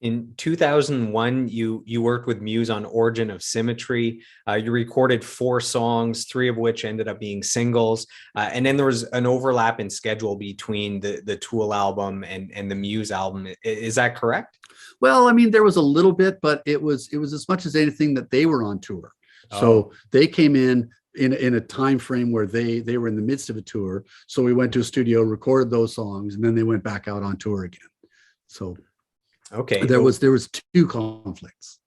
In 2001, you worked with Muse on Origin of Symmetry. You recorded 4 songs, 3 of which ended up being singles. And then there was an overlap in schedule between the Tool album and the Muse album. Is that correct? Well, I mean, there was a little bit, but it was as much as anything that they were on tour. Oh, So they came in a time frame where they were in the midst of a tour. So we went to a studio, recorded those songs, and then they went back out on tour again. So okay. there was two conflicts.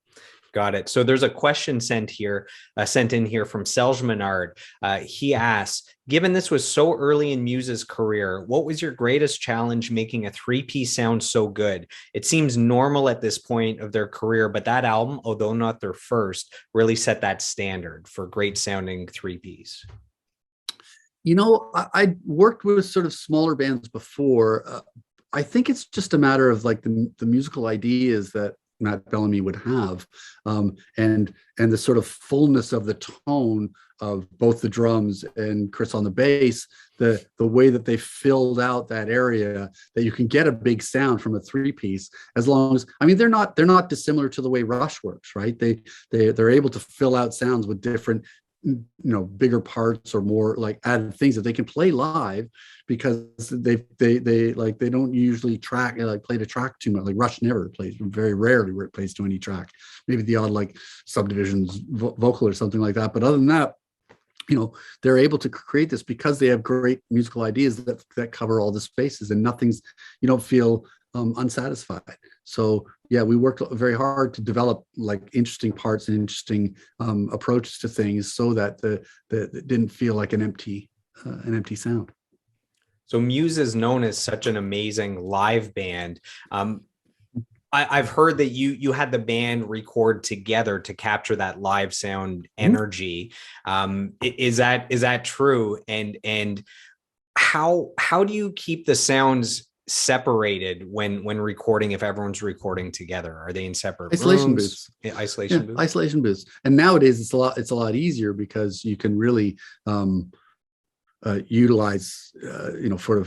Got it. So there's a question sent in here from Serge Menard. He asks, given this was so early in Muse's career, what was your greatest challenge making a 3-piece sound so good? It seems normal at this point of their career, but that album, although not their first, really set that standard for great sounding 3-piece. I worked with sort of smaller bands before. I think it's just a matter of like the musical ideas that Matt Bellamy would have, and the sort of fullness of the tone of both the drums and Chris on the bass, the way that they filled out that area, that you can get a big sound from a 3-piece. As long as, I mean, they're not dissimilar to the way Rush works, right? They're able to fill out sounds with different, bigger parts or more like added things that they can play live, because they don't usually play the track too much. Like Rush never plays, very rarely where it plays to any track, maybe the odd like Subdivision's vocal or something like that, but other than that, they're able to create this because they have great musical ideas that cover all the spaces, and you don't feel unsatisfied. So yeah, we worked very hard to develop like interesting parts and interesting approaches to things, so that it didn't feel like an empty sound. So Muse is known as such an amazing live band. I've heard that you had the band record together to capture that live sound energy. Is that true? And how do you keep the sounds separated when recording, if everyone's recording together? Are they in separate Isolation rooms? booths. Isolation Yeah, booths. isolation booths. And nowadays it's a lot easier, because you can really utilize, for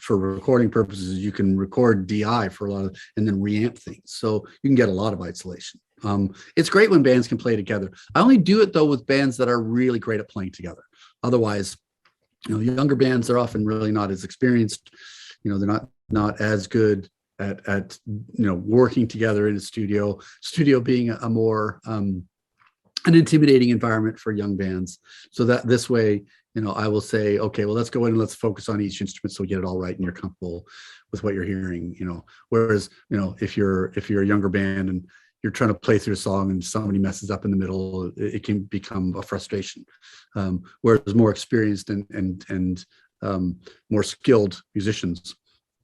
recording purposes, you can record DI for a lot of, and then reamp things. So you can get a lot of isolation. It's great when bands can play together. I only do it though with bands that are really great at playing together. Otherwise, younger bands are often really not as experienced. They're not as good at working together in a studio being a more an intimidating environment for young bands. So that this way, I will say, okay, well, let's go in and let's focus on each instrument so we get it all right and you're comfortable with what you're hearing. Whereas, if you're a younger band and you're trying to play through a song and somebody messes up in the middle, it can become a frustration. Whereas more experienced and more skilled musicians,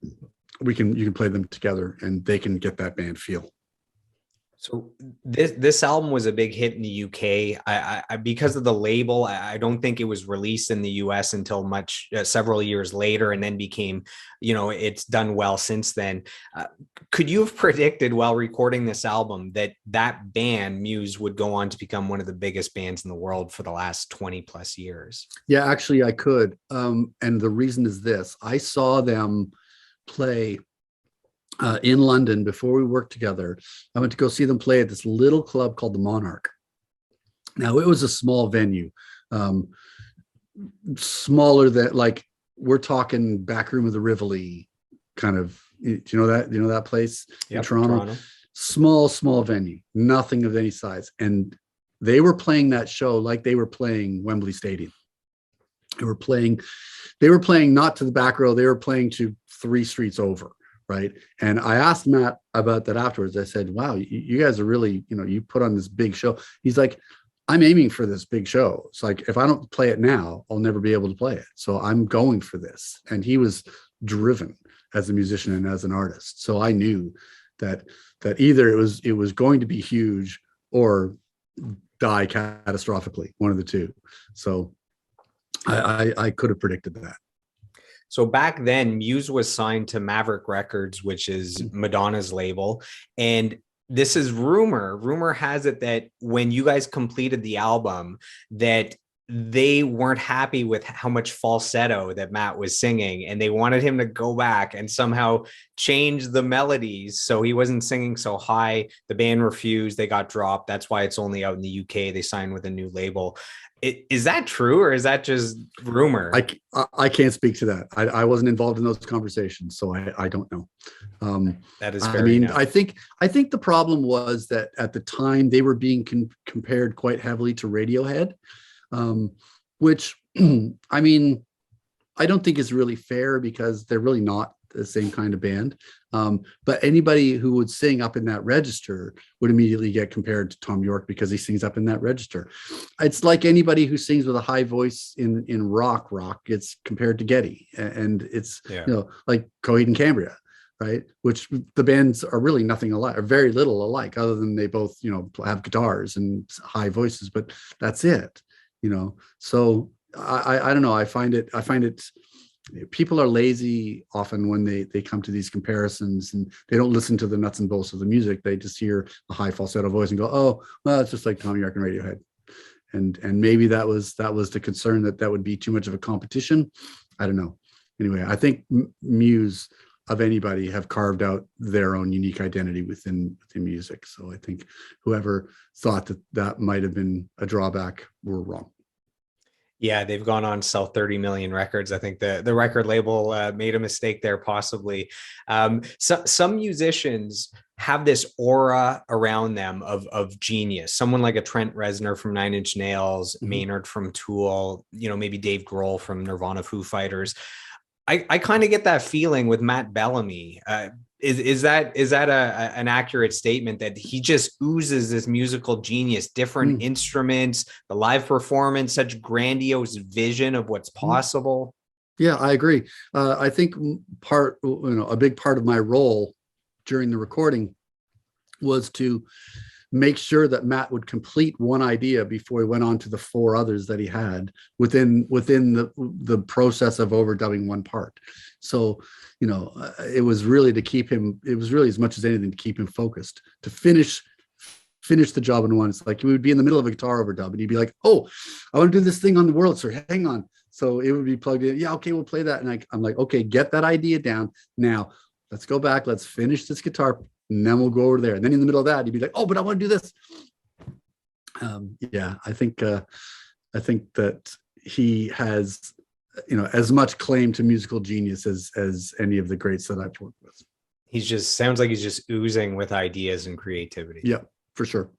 you can play them together and they can get that band feel. So this album was a big hit in the UK. I because of the label, I don't think it was released in the US until several years later, and then became, it's done well since then. Could you have predicted while recording this album that band Muse would go on to become one of the biggest bands in the world for the last 20 plus years? Yeah, actually I could. And the reason is this: I saw them play in London before we worked together. I went to go see them play at this little club called the Monarch. Now, it was a small venue, smaller than, like, we're talking back room of the Rivoli kind of. Do you know that place in Toronto? Small venue, nothing of any size. And they were playing that show like they were playing Wembley Stadium. They were playing not to the back row, they were playing to 3 streets over. Right. And I asked Matt about that afterwards. I said, wow, you guys are really, you put on this big show. He's like, I'm aiming for this big show. It's like, if I don't play it now, I'll never be able to play it. So I'm going for this. And he was driven as a musician and as an artist. So I knew that either it was going to be huge or die catastrophically, one of the two. So I could have predicted that. So back then, Muse was signed to Maverick Records, which is Madonna's label. And this is rumor has it that when you guys completed the album, that they weren't happy with how much falsetto that Matt was singing, and they wanted him to go back and somehow change the melodies so he wasn't singing so high. The band refused. They got dropped. That's why it's only out in the UK. They signed with a new label. Is that true, or is that just rumor? I can't speak to that. I wasn't involved in those conversations, so I don't know. That is fair. I mean, I think the problem was that at the time they were being compared quite heavily to Radiohead, which I mean, I don't think is really fair because they're really not the same kind of band. But anybody who would sing up in that register would immediately get compared to Tom York because he sings up in that register. It's like anybody who sings with a high voice in rock gets compared to Geddy, and it's like Coheed and Cambria, right? Which the bands are really nothing alike, or very little alike, other than they both have guitars and high voices, but that's it. So I don't know. I find it people are lazy often when they come to these comparisons, and they don't listen to the nuts and bolts of the music. They just hear a high falsetto voice and go, oh, well, it's just like Tom York and Radiohead. And maybe that was the concern, that would be too much of a competition. I don't know. Anyway, I think Muse, of anybody, have carved out their own unique identity within music. So I think whoever thought that might have been a drawback were wrong. Yeah, they've gone on to sell 30 million records. I think the record label made a mistake there, possibly. Some musicians have this aura around them of genius. Someone like a Trent Reznor from Nine Inch Nails, Maynard from Tool, maybe Dave Grohl from Nirvana, Foo Fighters. I kind of get that feeling with Matt Bellamy. Is that an accurate statement, that he just oozes this musical genius, different instruments, the live performance, such grandiose vision of what's possible? Yeah, I agree. I think a big part of my role during the recording was to make sure that Matt would complete one idea before he went on to the four others that he had within the process of overdubbing one part. So, it was really to keep him, it was really as much as anything to keep him focused, to finish the job in one. It's like we would be in the middle of a guitar overdub and he'd be like, oh, I want to do this thing on the world, so hang on. So it would be plugged in. Yeah, okay, we'll play that. And I'm like, okay, get that idea down. Now let's go back. Let's finish this guitar, and then we'll go over there. And then in the middle of that, he'd be like, oh, but I want to do this. Yeah, I think that he has, as much claim to musical genius as any of the greats that I've worked with. Sounds like he's just oozing with ideas and creativity. Yeah, for sure.